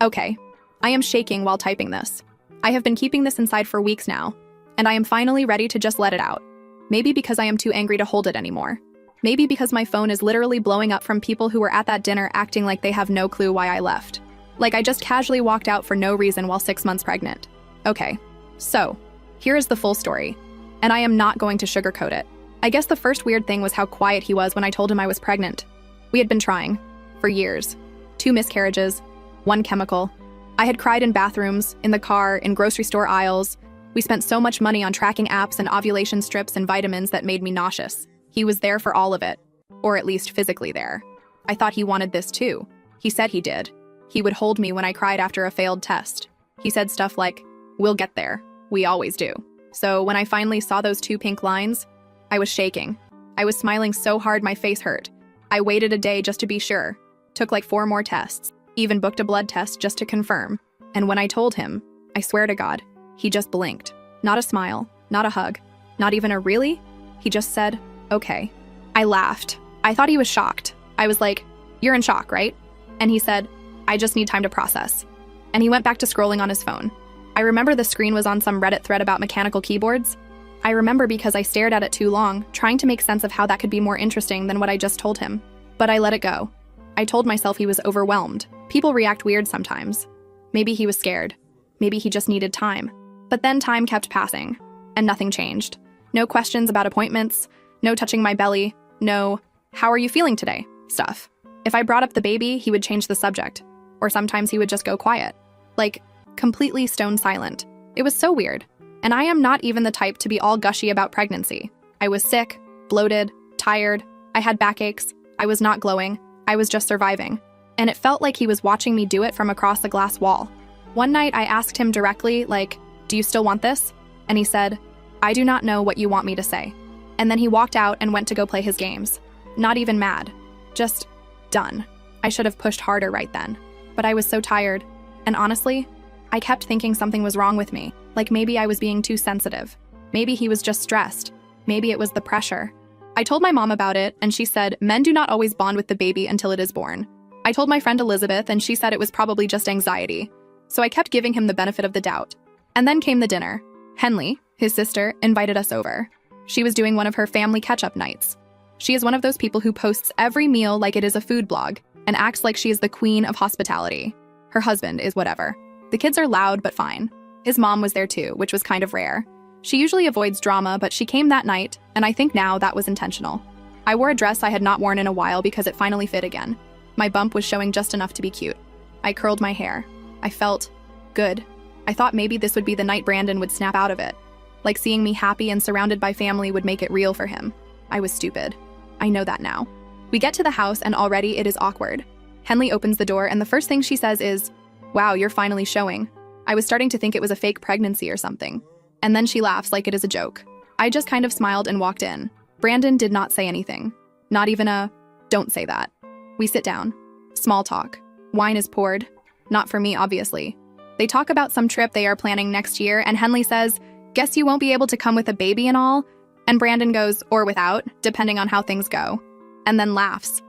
Okay, I am shaking while typing this. I have been keeping this inside for weeks now, and I am finally ready to just let it out. Maybe because I am too angry to hold it anymore. Maybe because my phone is literally blowing up from people who were at that dinner acting like they have no clue why I left. Like I just casually walked out for no reason while 6 months pregnant. Okay, so, here is the full story. And I am not going to sugarcoat it. I guess the first weird thing was how quiet he was when I told him I was pregnant. We had been trying. For years. 2 miscarriages. 1 chemical. I had cried in bathrooms, in the car, in grocery store aisles. We spent so much money on tracking apps and ovulation strips and vitamins that made me nauseous. He was there for all of it. Or at least physically there. I thought he wanted this too. He said he did. He would hold me when I cried after a failed test. He said stuff like, "We'll get there. We always do." So when I finally saw those 2 pink lines, I was shaking. I was smiling so hard my face hurt. I waited a day just to be sure. Took like 4 more tests. Even booked a blood test just to confirm. And when I told him, I swear to God, he just blinked. Not a smile, not a hug, not even a really? He just said, "Okay." I laughed. I thought he was shocked. I was like, "You're in shock, right?" And he said, "I just need time to process." And he went back to scrolling on his phone. I remember the screen was on some Reddit thread about mechanical keyboards. I remember because I stared at it too long, trying to make sense of how that could be more interesting than what I just told him. But I let it go. I told myself he was overwhelmed. People react weird sometimes. Maybe he was scared. Maybe he just needed time. But then time kept passing, and nothing changed. No questions about appointments, no touching my belly, no, "How are you feeling today?" stuff. If I brought up the baby, he would change the subject. Or sometimes he would just go quiet. Like, completely stone silent. It was so weird. And I am not even the type to be all gushy about pregnancy. I was sick, bloated, tired, I had backaches, I was not glowing, I was just surviving. And it felt like he was watching me do it from across a glass wall. One night I asked him directly, like, "Do you still want this?" And he said, "I do not know what you want me to say." And then he walked out and went to go play his games. Not even mad. Just done. I should have pushed harder right then. But I was so tired. And honestly, I kept thinking something was wrong with me. Like maybe I was being too sensitive. Maybe he was just stressed. Maybe it was the pressure. I told my mom about it, and she said men do not always bond with the baby until it is born. I told my friend Elizabeth, and she said it was probably just anxiety. So I kept giving him the benefit of the doubt. And then came the dinner. Henley, his sister, invited us over. She was doing one of her family catch-up nights. She is one of those people who posts every meal like it is a food blog and acts like she is the queen of hospitality. Her husband is whatever. The kids are loud but fine. His mom was there too, which was kind of rare. She usually avoids drama, but she came that night, and I think now that was intentional. I wore a dress I had not worn in a while because it finally fit again. My bump was showing just enough to be cute. I curled my hair. I felt good. I thought maybe this would be the night Brandon would snap out of it. Like seeing me happy and surrounded by family would make it real for him. I was stupid. I know that now. We get to the house and already it is awkward. Henley opens the door and the first thing she says is, "Wow, you're finally showing." I was starting to think it was a fake pregnancy or something. And then she laughs like it is a joke. I just kind of smiled and walked in. Brandon did not say anything. Not even a, "Don't say that." We sit down. Small talk. Wine is poured. Not for me, obviously. They talk about some trip they are planning next year, and Henley says, "Guess you won't be able to come with a baby and all?" And Brandon goes, "Or without, depending on how things go." And then laughs.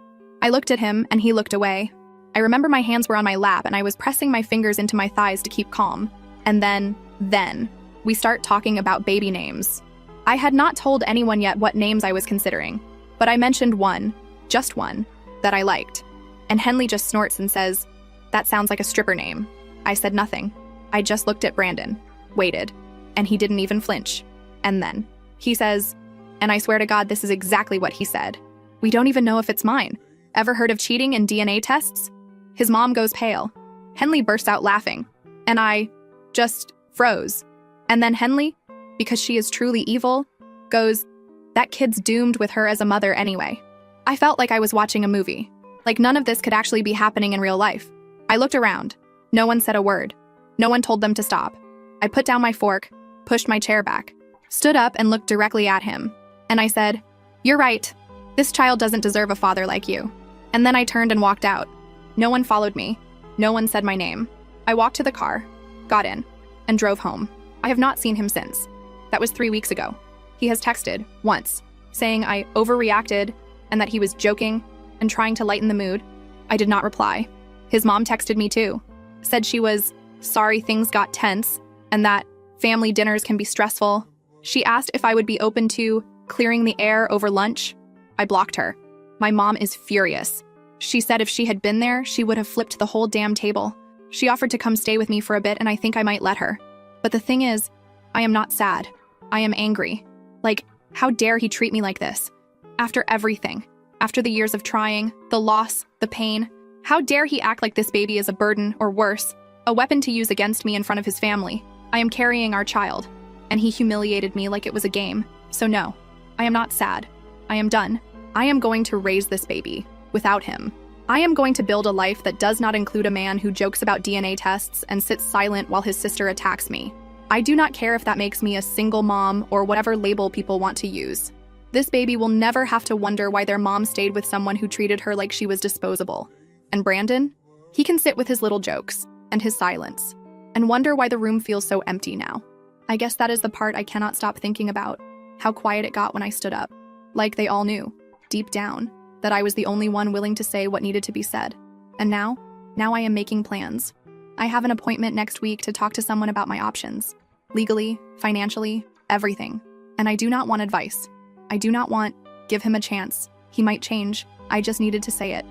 I looked at him, and he looked away. I remember my hands were on my lap, and I was pressing my fingers into my thighs to keep calm. And then, we start talking about baby names. I had not told anyone yet what names I was considering, but I mentioned one, just one, that I liked. And Henley just snorts and says, "That sounds like a stripper name." I said nothing. I just looked at Brandon, waited, and he didn't even flinch. And then he says, and I swear to God this is exactly what he said, "We don't even know if it's mine. Ever heard of cheating in DNA tests?" His mom goes pale. Henley bursts out laughing, and I just froze. And then Henley, because she is truly evil, goes, "That kid's doomed with her as a mother anyway." I felt like I was watching a movie. Like none of this could actually be happening in real life. I looked around. No one said a word. No one told them to stop. I put down my fork, pushed my chair back, stood up and looked directly at him. And I said, "You're right. This child doesn't deserve a father like you." And then I turned and walked out. No one followed me. No one said my name. I walked to the car, got in, and drove home. I have not seen him since. That was 3 weeks ago. He has texted, once, saying I overreacted and that he was joking and trying to lighten the mood. I did not reply. His mom texted me too. said she was sorry things got tense and that family dinners can be stressful. She asked if I would be open to clearing the air over lunch. I blocked her. My mom is furious. She said if she had been there, she would have flipped the whole damn table. She offered to come stay with me for a bit, and I think I might let her. But the thing is, I am not sad. I am angry. Like, how dare he treat me like this? After everything. After the years of trying, the loss, the pain. How dare he act like this baby is a burden, or worse, a weapon to use against me in front of his family. I am carrying our child, and he humiliated me like it was a game. So no, I am not sad. I am done. I am going to raise this baby without him. I am going to build a life that does not include a man who jokes about DNA tests and sits silent while his sister attacks me. I do not care if that makes me a single mom or whatever label people want to use. This baby will never have to wonder why their mom stayed with someone who treated her like she was disposable. And Brandon? He can sit with his little jokes and his silence and wonder why the room feels so empty now. I guess that is the part I cannot stop thinking about, how quiet it got when I stood up. Like they all knew, deep down, that I was the only one willing to say what needed to be said. And now I am making plans. I have an appointment next week to talk to someone about my options. Legally, financially, everything. And I do not want advice. I do not want, give him a chance. He might change. I just needed to say it.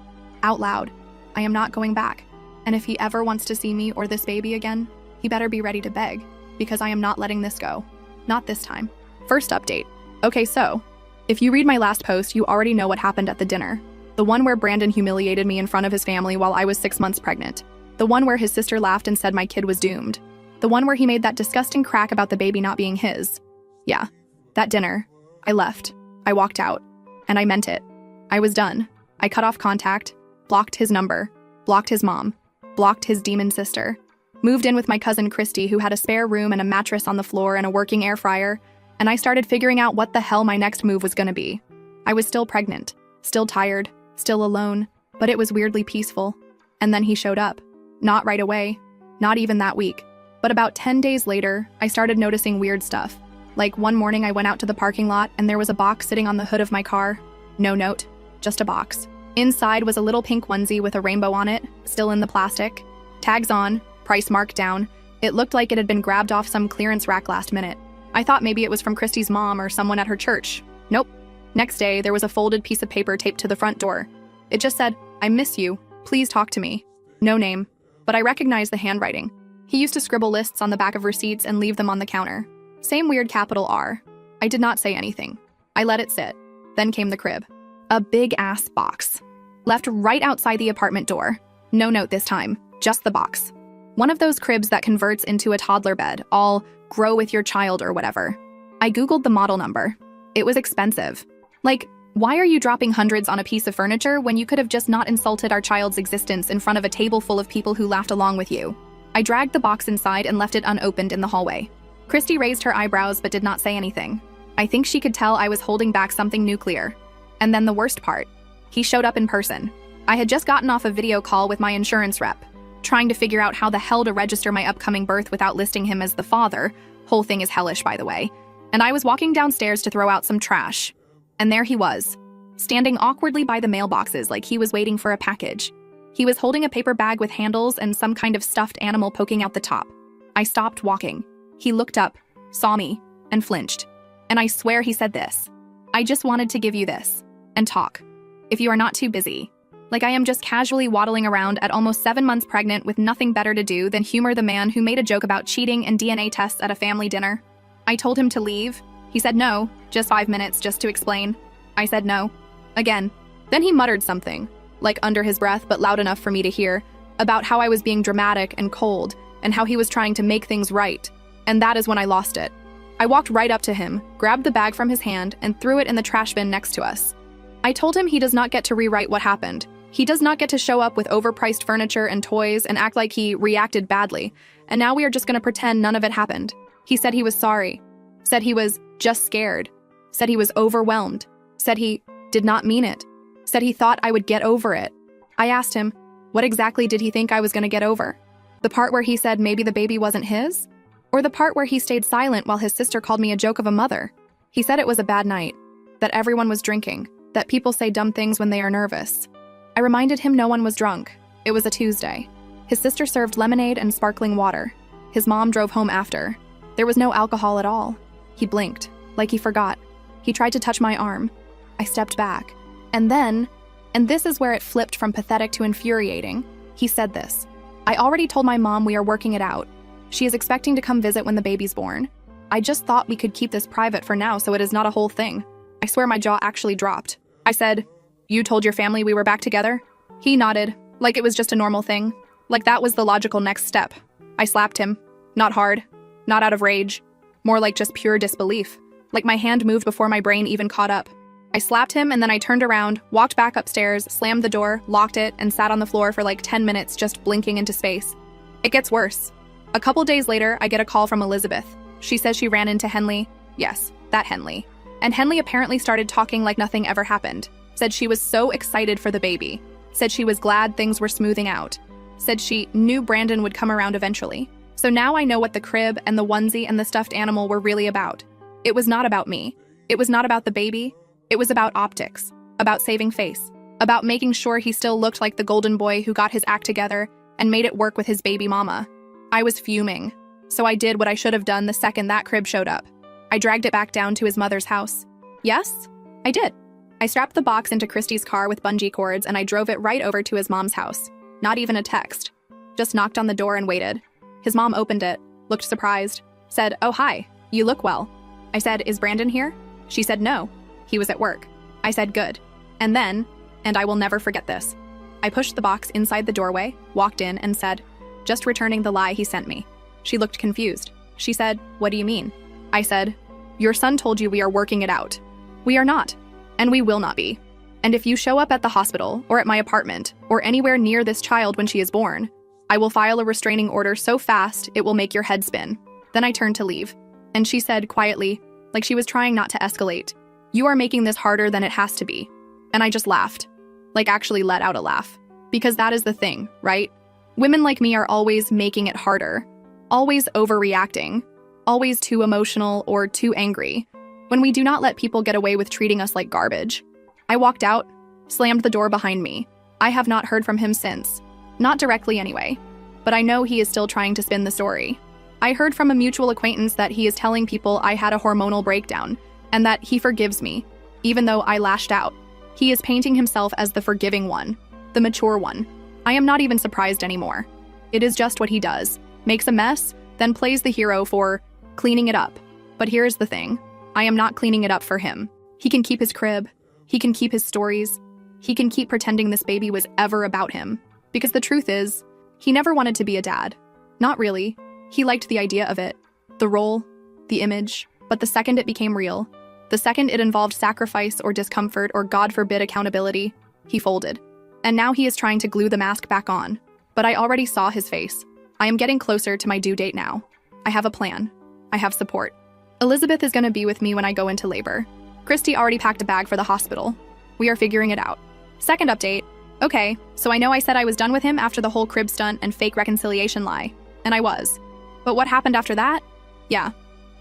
Out loud. I am not going back. And if he ever wants to see me or this baby again, he better be ready to beg, because I am not letting this go. Not this time. First update. Okay, so, if you read my last post, you already know what happened at the dinner. The one where Brandon humiliated me in front of his family while I was 6 months pregnant. The one where his sister laughed and said my kid was doomed. The one where he made that disgusting crack about the baby not being his. Yeah, that dinner. I left. I walked out. And I meant it. I was done. I cut off contact, blocked his number, blocked his mom, blocked his demon sister, moved in with my cousin Christy, who had a spare room and a mattress on the floor and a working air fryer, and I started figuring out what the hell my next move was gonna be. I was still pregnant, still tired, still alone, but it was weirdly peaceful. And then he showed up. Not right away, not even that week. But about 10 days later, I started noticing weird stuff. Like one morning I went out to the parking lot and there was a box sitting on the hood of my car. No note, just a box. Inside was a little pink onesie with a rainbow on it, still in the plastic. Tags on, price marked down. It looked like it had been grabbed off some clearance rack last minute. I thought maybe it was from Christy's mom or someone at her church. Nope. Next day, there was a folded piece of paper taped to the front door. It just said, "I miss you. Please talk to me." No name, but I recognized the handwriting. He used to scribble lists on the back of receipts and leave them on the counter. Same weird capital R. I did not say anything. I let it sit. Then came the crib. A big-ass box. Left right outside the apartment door. No note this time, just the box. One of those cribs that converts into a toddler bed, all grow with your child or whatever. I Googled the model number. It was expensive. Like, why are you dropping hundreds on a piece of furniture when you could have just not insulted our child's existence in front of a table full of people who laughed along with you? I dragged the box inside and left it unopened in the hallway. Christy raised her eyebrows but did not say anything. I think she could tell I was holding back something nuclear. And then the worst part. He showed up in person. I had just gotten off a video call with my insurance rep, trying to figure out how the hell to register my upcoming birth without listing him as the father. Whole thing is hellish, by the way. And I was walking downstairs to throw out some trash. And there he was, standing awkwardly by the mailboxes like he was waiting for a package. He was holding a paper bag with handles and some kind of stuffed animal poking out the top. I stopped walking. He looked up, saw me, and flinched. And I swear he said this. "I just wanted to give you this. And talk. If you are not too busy." Like I am just casually waddling around at almost 7 months pregnant with nothing better to do than humor the man who made a joke about cheating and DNA tests at a family dinner. I told him to leave. He said no, just 5 minutes just to explain. I said no. Again. Then he muttered something, like under his breath but loud enough for me to hear, about how I was being dramatic and cold, and how he was trying to make things right. And that is when I lost it. I walked right up to him, grabbed the bag from his hand, and threw it in the trash bin next to us. I told him he does not get to rewrite what happened. He does not get to show up with overpriced furniture and toys and act like he reacted badly, and now we are just gonna pretend none of it happened. He said he was sorry, said he was just scared, said he was overwhelmed, said he did not mean it, said he thought I would get over it. I asked him, what exactly did he think I was gonna get over? The part where he said maybe the baby wasn't his? Or the part where he stayed silent while his sister called me a joke of a mother? He said it was a bad night, that everyone was drinking, that people say dumb things when they are nervous. I reminded him no one was drunk. It was a Tuesday. His sister served lemonade and sparkling water. His mom drove home after. There was no alcohol at all. He blinked, like he forgot. He tried to touch my arm. I stepped back. And then, and this is where it flipped from pathetic to infuriating, he said this. I already told my mom we are working it out. She is expecting to come visit when the baby's born. I just thought we could keep this private for now so it is not a whole thing. I swear my jaw actually dropped. I said, "You told your family we were back together?" He nodded, like it was just a normal thing. Like that was the logical next step. I slapped him. Not hard. Not out of rage. More like just pure disbelief. Like my hand moved before my brain even caught up. I slapped him and then I turned around, walked back upstairs, slammed the door, locked it, and sat on the floor for like 10 minutes just blinking into space. It gets worse. A couple days later, I get a call from Elizabeth. She says she ran into Henley. Yes, that Henley. And Henley apparently started talking like nothing ever happened. Said she was so excited for the baby. Said she was glad things were smoothing out. Said she knew Brandon would come around eventually. So now I know what the crib and the onesie and the stuffed animal were really about. It was not about me. It was not about the baby. It was about optics, about saving face, about making sure he still looked like the golden boy who got his act together and made it work with his baby mama. I was fuming. So I did what I should have done the second that crib showed up. I dragged it back down to his mother's house. Yes, I did. I strapped the box into Christy's car with bungee cords and I drove it right over to his mom's house. Not even a text. Just knocked on the door and waited. His mom opened it, looked surprised, said, "Oh, hi, you look well." I said, "Is Brandon here?" She said, "No, he was at work." I said, "Good." And then, and I will never forget this, I pushed the box inside the doorway, walked in, and said, "Just returning the lie he sent me." She looked confused. She said, "What do you mean?" I said, "Your son told you we are working it out. We are not, and we will not be. And if you show up at the hospital, or at my apartment, or anywhere near this child when she is born, I will file a restraining order so fast it will make your head spin." Then I turned to leave. And she said quietly, like she was trying not to escalate, "You are making this harder than it has to be." And I just laughed. Like actually let out a laugh. Because that is the thing, right? Women like me are always making it harder. Always overreacting. Always too emotional or too angry. When we do not let people get away with treating us like garbage. I walked out, slammed the door behind me. I have not heard from him since. Not directly anyway. But I know he is still trying to spin the story. I heard from a mutual acquaintance that he is telling people I had a hormonal breakdown, and that he forgives me, even though I lashed out. He is painting himself as the forgiving one, the mature one. I am not even surprised anymore. It is just what he does. Makes a mess, then plays the hero for cleaning it up. But here's the thing. I am not cleaning it up for him. He can keep his crib. He can keep his stories. He can keep pretending this baby was ever about him. Because the truth is, he never wanted to be a dad. Not really. He liked the idea of it, the role, the image, but the second it became real, the second it involved sacrifice or discomfort or God forbid accountability, he folded. And now he is trying to glue the mask back on. But I already saw his face. I am getting closer to my due date now. I have a plan. I have support. Elizabeth is going to be with me when I go into labor. Christy already packed a bag for the hospital. We are figuring it out. Second update. Okay, so I know I said I was done with him after the whole crib stunt and fake reconciliation lie. And I was. But what happened after that? Yeah,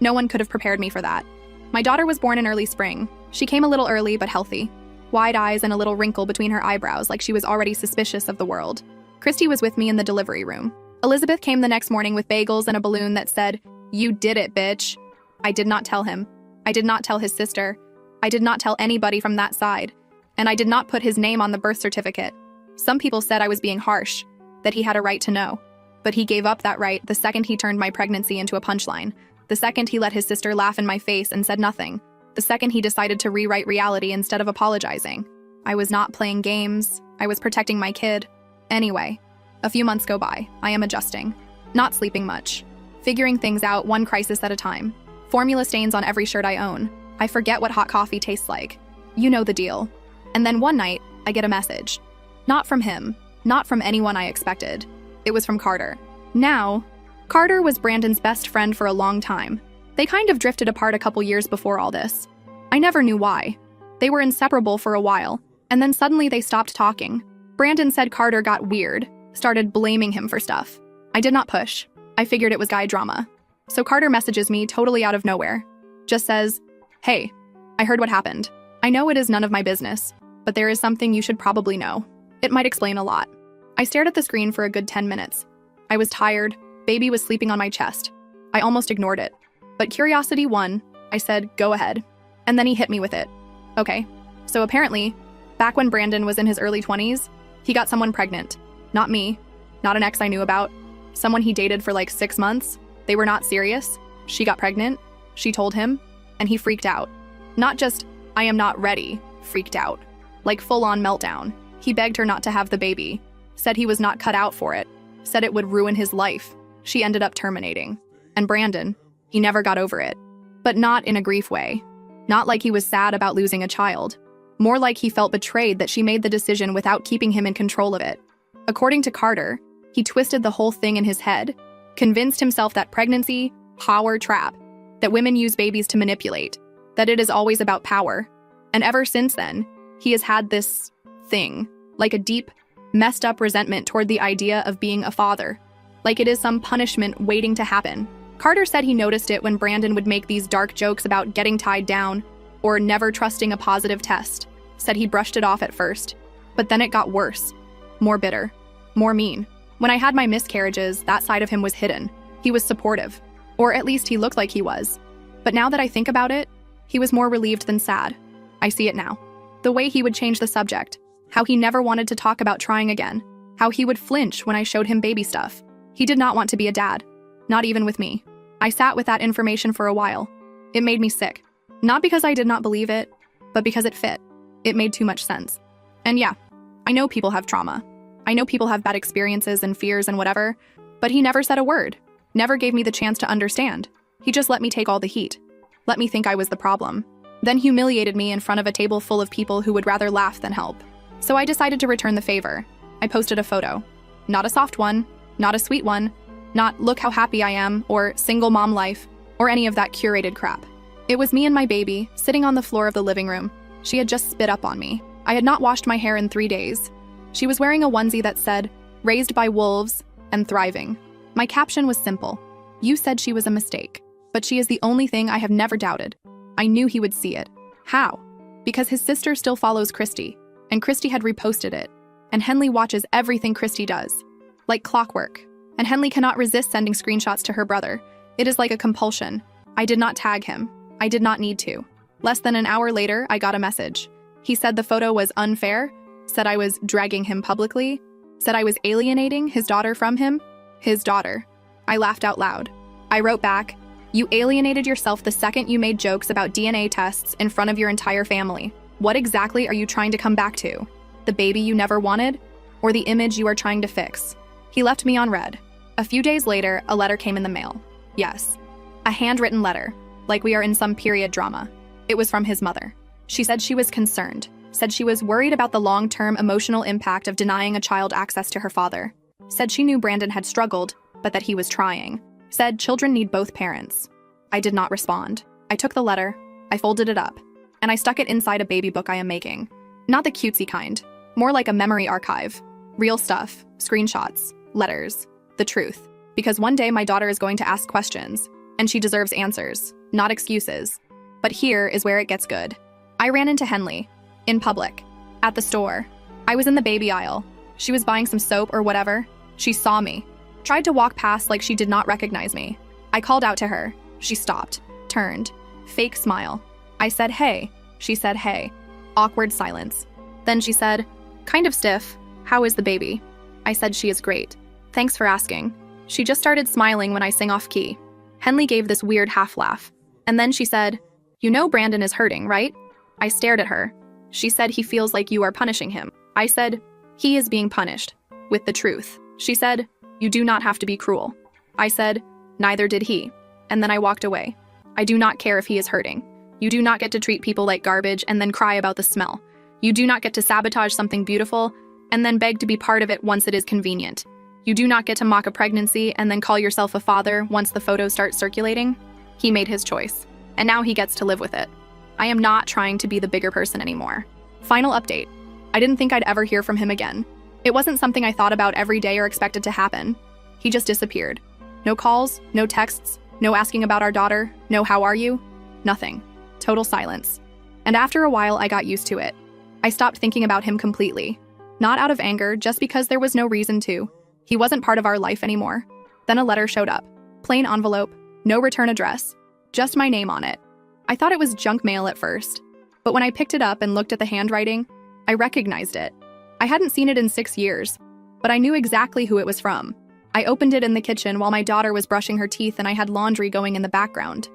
no one could have prepared me for that. My daughter was born in early spring. She came a little early but healthy. Wide eyes and a little wrinkle between her eyebrows like she was already suspicious of the world. Christy was with me in the delivery room. Elizabeth came the next morning with bagels and a balloon that said, "You did it, bitch." I did not tell him. I did not tell his sister. I did not tell anybody from that side. And I did not put his name on the birth certificate. Some people said I was being harsh, that he had a right to know. But he gave up that right the second he turned my pregnancy into a punchline. The second he let his sister laugh in my face and said nothing. The second he decided to rewrite reality instead of apologizing. I was not playing games. I was protecting my kid. Anyway, a few months go by. I am adjusting. Not sleeping much. Figuring things out one crisis at a time. Formula stains on every shirt I own. I forget what hot coffee tastes like. You know the deal. And then one night, I get a message. Not from him. Not from anyone I expected. It was from Carter. Now, Carter was Brandon's best friend for a long time. They kind of drifted apart a couple years before all this. I never knew why. They were inseparable for a while, and then suddenly they stopped talking. Brandon said Carter got weird, started blaming him for stuff. I did not push. I figured it was guy drama. So Carter messages me totally out of nowhere. Just says, "Hey, I heard what happened. I know it is none of my business, but there is something you should probably know. It might explain a lot." I stared at the screen for a good 10 minutes. I was tired. Baby was sleeping on my chest. I almost ignored it. But curiosity won. I said, go ahead. And then he hit me with it. Okay. So apparently, back when Brandon was in his early 20s, he got someone pregnant. Not me. Not an ex I knew about. Someone he dated for like 6 months. They were not serious. She got pregnant. She told him. And he freaked out. Not just, I am not ready, freaked out. Like full-on meltdown. He begged her not to have the baby. Said he was not cut out for it. Said it would ruin his life. She ended up terminating. And Brandon, he never got over it. But not in a grief way. Not like he was sad about losing a child. More like he felt betrayed that she made the decision without keeping him in control of it. According to Carter, he twisted the whole thing in his head, convinced himself that pregnancy, power trap, that women use babies to manipulate, that it is always about power. And ever since then, he has had this thing, like a deep, messed up resentment toward the idea of being a father. Like it is some punishment waiting to happen. Carter said he noticed it when Brandon would make these dark jokes about getting tied down or never trusting a positive test. Said he brushed it off at first, but then it got worse. More bitter. More mean. When I had my miscarriages, that side of him was hidden. He was supportive. Or at least he looked like he was. But now that I think about it, he was more relieved than sad. I see it now. The way he would change the subject. How he never wanted to talk about trying again. How he would flinch when I showed him baby stuff. He did not want to be a dad. Not even with me. I sat with that information for a while. It made me sick. Not because I did not believe it, but because it fit. It made too much sense. And yeah, I know people have trauma. I know people have bad experiences and fears and whatever, but he never said a word. Never gave me the chance to understand. He just let me take all the heat. Let me think I was the problem. Then humiliated me in front of a table full of people who would rather laugh than help. So I decided to return the favor. I posted a photo. Not a soft one, not a sweet one, not look how happy I am, or single mom life, or any of that curated crap. It was me and my baby, sitting on the floor of the living room. She had just spit up on me. I had not washed my hair in 3 days. She was wearing a onesie that said, "Raised by wolves and thriving." My caption was simple. You said she was a mistake, but she is the only thing I have never doubted. I knew he would see it. How? Because his sister still follows Christy, and Christy had reposted it. And Henley watches everything Christy does. Like clockwork. And Henley cannot resist sending screenshots to her brother. It is like a compulsion. I did not tag him. I did not need to. Less than an hour later, I got a message. He said the photo was unfair, said I was dragging him publicly, said I was alienating his daughter from him. His daughter. I laughed out loud. I wrote back, "You alienated yourself the second you made jokes about DNA tests in front of your entire family. What exactly are you trying to come back to? The baby you never wanted? Or the image you are trying to fix?" He left me on red. A few days later, a letter came in the mail. Yes. A handwritten letter, like we are in some period drama. It was from his mother. She said she was concerned, said she was worried about the long-term emotional impact of denying a child access to her father. Said she knew Brandon had struggled, but that he was trying. Said children need both parents. I did not respond. I took the letter, I folded it up, and I stuck it inside a baby book I am making. Not the cutesy kind, more like a memory archive. Real stuff, screenshots, letters, the truth. Because one day my daughter is going to ask questions, and she deserves answers, not excuses. But here is where it gets good. I ran into Henley, in public, at the store. I was in the baby aisle. She was buying some soap or whatever. She saw me, tried to walk past like she did not recognize me. I called out to her. She stopped, turned, fake smile. I said, "Hey." She said, "Hey." Awkward silence. Then she said, "Kind of stiff. How is the baby?" I said, "She is great. Thanks for asking." She just started smiling when I sang off key. Henley gave this weird half laugh. And then she said, "You know Brandon is hurting, right?" I stared at her. She said, "He feels like you are punishing him." I said, "He is being punished." With the truth. She said, "You do not have to be cruel." I said, "Neither did he." And then I walked away. I do not care if he is hurting. You do not get to treat people like garbage and then cry about the smell. You do not get to sabotage something beautiful and then beg to be part of it once it is convenient. You do not get to mock a pregnancy and then call yourself a father once the photos start circulating. He made his choice, and now he gets to live with it. I am not trying to be the bigger person anymore. Final update. I didn't think I'd ever hear from him again. It wasn't something I thought about every day or expected to happen. He just disappeared. No calls, no texts, no asking about our daughter, no "how are you?" Nothing. Total silence. And after a while, I got used to it. I stopped thinking about him completely. Not out of anger, just because there was no reason to. He wasn't part of our life anymore. Then a letter showed up. Plain envelope, no return address, just my name on it. I thought it was junk mail at first, but when I picked it up and looked at the handwriting, I recognized it. I hadn't seen it in 6 years, but I knew exactly who it was from. I opened it in the kitchen while my daughter was brushing her teeth and I had laundry going in the background.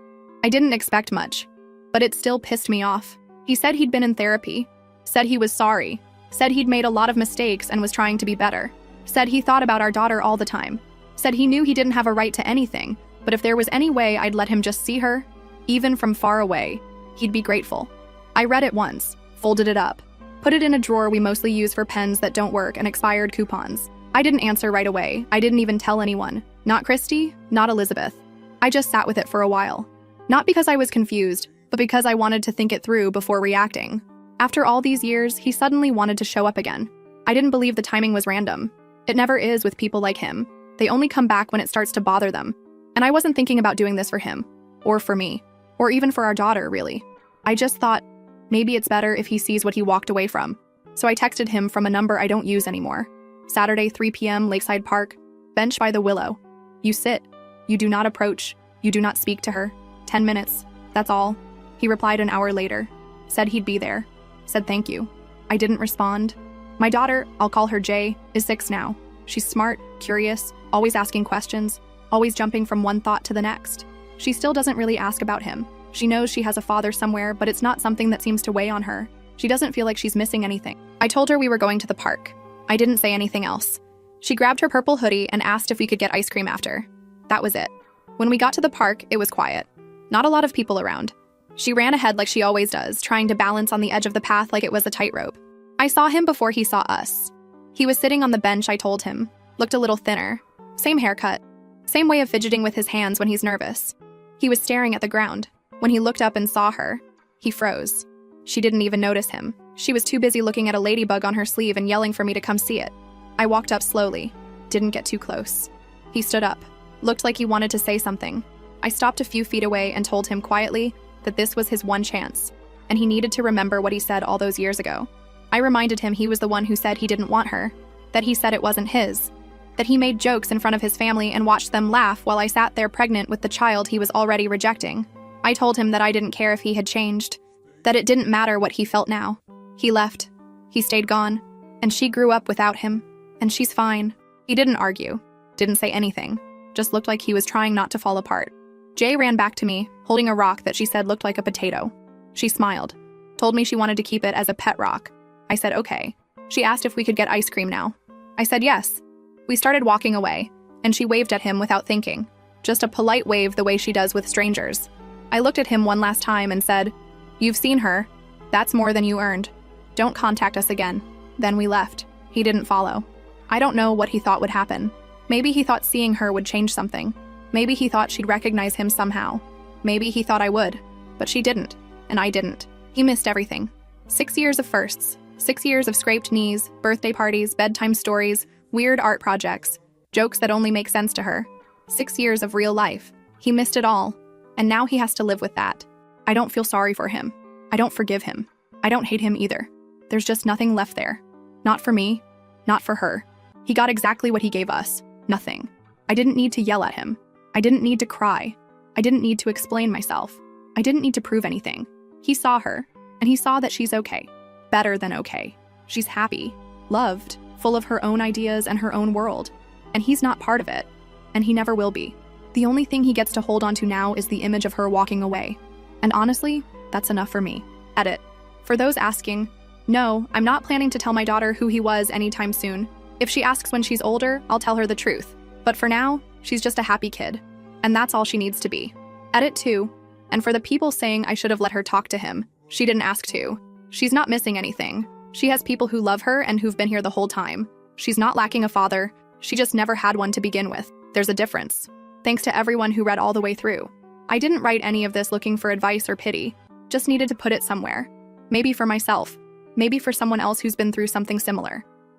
I didn't expect much, but it still pissed me off. He said he'd been in therapy, said he was sorry, said he'd made a lot of mistakes and was trying to be better, said he thought about our daughter all the time, said he knew he didn't have a right to anything, but if there was any way I'd let him just see her, even from far away, he'd be grateful. I read it once, folded it up, put it in a drawer we mostly use for pens that don't work and expired coupons. I didn't answer right away. I didn't even tell anyone. Not Christy, not Elizabeth. I just sat with it for a while. Not because I was confused, but because I wanted to think it through before reacting. After all these years, he suddenly wanted to show up again. I didn't believe the timing was random. It never is with people like him. They only come back when it starts to bother them. And I wasn't thinking about doing this for him, or for me, or even for our daughter, really. I just thought, maybe it's better if he sees what he walked away from. So I texted him from a number I don't use anymore. Saturday, 3 p.m., Lakeside Park, bench by the willow. You sit. You do not approach. You do not speak to her. 10 minutes. That's all. He replied an hour later. Said he'd be there. Said thank you. I didn't respond. My daughter, I'll call her Jay, is 6 now. She's smart, curious, always asking questions, always jumping from one thought to the next. She still doesn't really ask about him. She knows she has a father somewhere, but it's not something that seems to weigh on her. She doesn't feel like she's missing anything. I told her we were going to the park. I didn't say anything else. She grabbed her purple hoodie and asked if we could get ice cream after. That was it. When we got to the park, it was quiet. Not a lot of people around. She ran ahead like she always does, trying to balance on the edge of the path like it was a tightrope. I saw him before he saw us. He was sitting on the bench, I told him. Looked a little thinner. Same haircut. Same way of fidgeting with his hands when he's nervous. He was staring at the ground. When he looked up and saw her, he froze. She didn't even notice him. She was too busy looking at a ladybug on her sleeve and yelling for me to come see it. I walked up slowly. Didn't get too close. He stood up. Looked like he wanted to say something. I stopped a few feet away and told him quietly that this was his one chance, and he needed to remember what he said all those years ago. I reminded him he was the one who said he didn't want her, that he said it wasn't his, that he made jokes in front of his family and watched them laugh while I sat there pregnant with the child he was already rejecting. I told him that I didn't care if he had changed, that it didn't matter what he felt now. He left. He stayed gone, and she grew up without him, and she's fine. He didn't argue, didn't say anything, just looked like he was trying not to fall apart. Jay ran back to me, holding a rock that she said looked like a potato. She smiled, told me she wanted to keep it as a pet rock. I said okay. She asked if we could get ice cream now. I said yes. We started walking away, and she waved at him without thinking, just a polite wave the way she does with strangers. I looked at him one last time and said, "You've seen her. That's more than you earned. Don't contact us again." Then we left. He didn't follow. I don't know what he thought would happen. Maybe he thought seeing her would change something. Maybe he thought she'd recognize him somehow. Maybe he thought I would. But she didn't, and I didn't. He missed everything. 6 years of firsts. 6 years of scraped knees, birthday parties, bedtime stories, weird art projects, jokes that only make sense to her. 6 years of real life. He missed it all, and now he has to live with that. I don't feel sorry for him. I don't forgive him. I don't hate him either. There's just nothing left there. Not for me, not for her. He got exactly what he gave us. Nothing. I didn't need to yell at him. I didn't need to cry. I didn't need to explain myself. I didn't need to prove anything. He saw her, and he saw that she's okay. Better than okay. She's happy, loved, full of her own ideas and her own world. And he's not part of it. And he never will be. The only thing he gets to hold on to now is the image of her walking away. And honestly, that's enough for me. Edit. For those asking, no, I'm not planning to tell my daughter who he was anytime soon. If she asks when she's older, I'll tell her the truth. But for now, she's just a happy kid. And that's all she needs to be. Edit 2. And for the people saying I should have let her talk to him, she didn't ask to. She's not missing anything. She has people who love her and who've been here the whole time. She's not lacking a father. She just never had one to begin with. There's a difference. Thanks to everyone who read all the way through. I didn't write any of this looking for advice or pity. Just needed to put it somewhere. Maybe for myself. Maybe for someone else who's been through something similar.